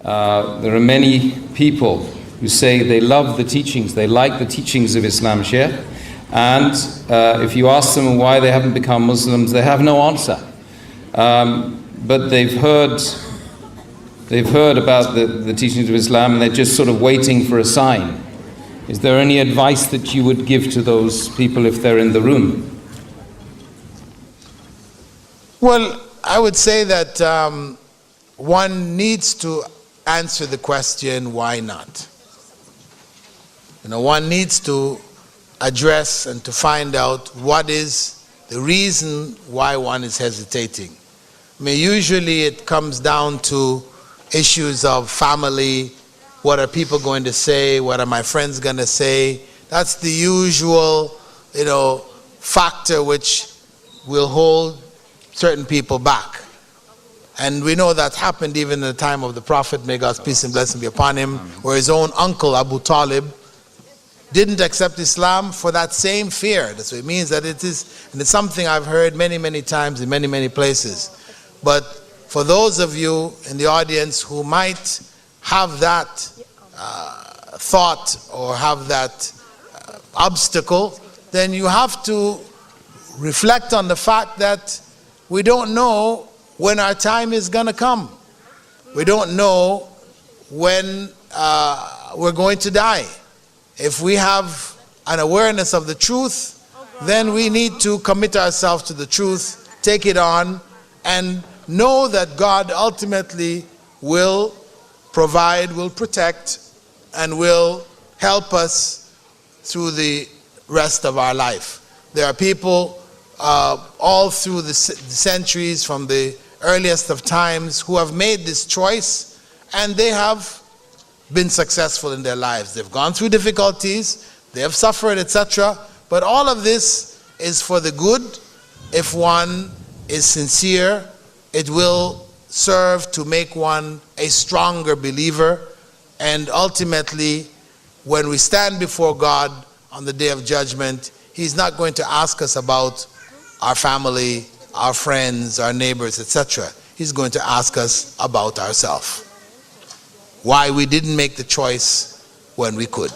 There are many people who say they love the teachings, they like the teachings of Islam, Sheikh, and if you ask them why they haven't become Muslims, they have no answer. But they've heard about the teachings of Islam, and they're just sort of waiting for a sign. Is there any advice that you would give to those people if they're in the room? Well, I would say that one needs to answer the question, why not? One needs to address and to find out what is the reason why one is hesitating. Usually it comes down to issues of family. What are people going to say? What are my friends going to say? That's the usual, factor which will hold certain people back. And we know that happened even in the time of the Prophet, may God's peace and blessing be upon him, where his own uncle Abu Talib didn't accept Islam for that same fear. So it means that it is, and it's something I've heard many, many times in many, many places. But for those of you in the audience who might have that thought or have that obstacle, then you have to reflect on the fact that we don't know when our time is going to come. We don't know when we're going to die. If we have an awareness of the truth, then we need to commit ourselves to the truth, take it on, and know that God ultimately will provide, will protect, and will help us through the rest of our life. There are people all through the centuries, from the earliest of times, who have made this choice, and they have been successful in their lives. They've gone through difficulties, they have suffered, etc. But all of this is for the good. If one is sincere, it will serve to make one a stronger believer. And ultimately, when we stand before God on the day of judgment, He's not going to ask us about our family, our friends, our neighbors, etc. He's going to ask us about ourselves. Why we didn't make the choice when we could.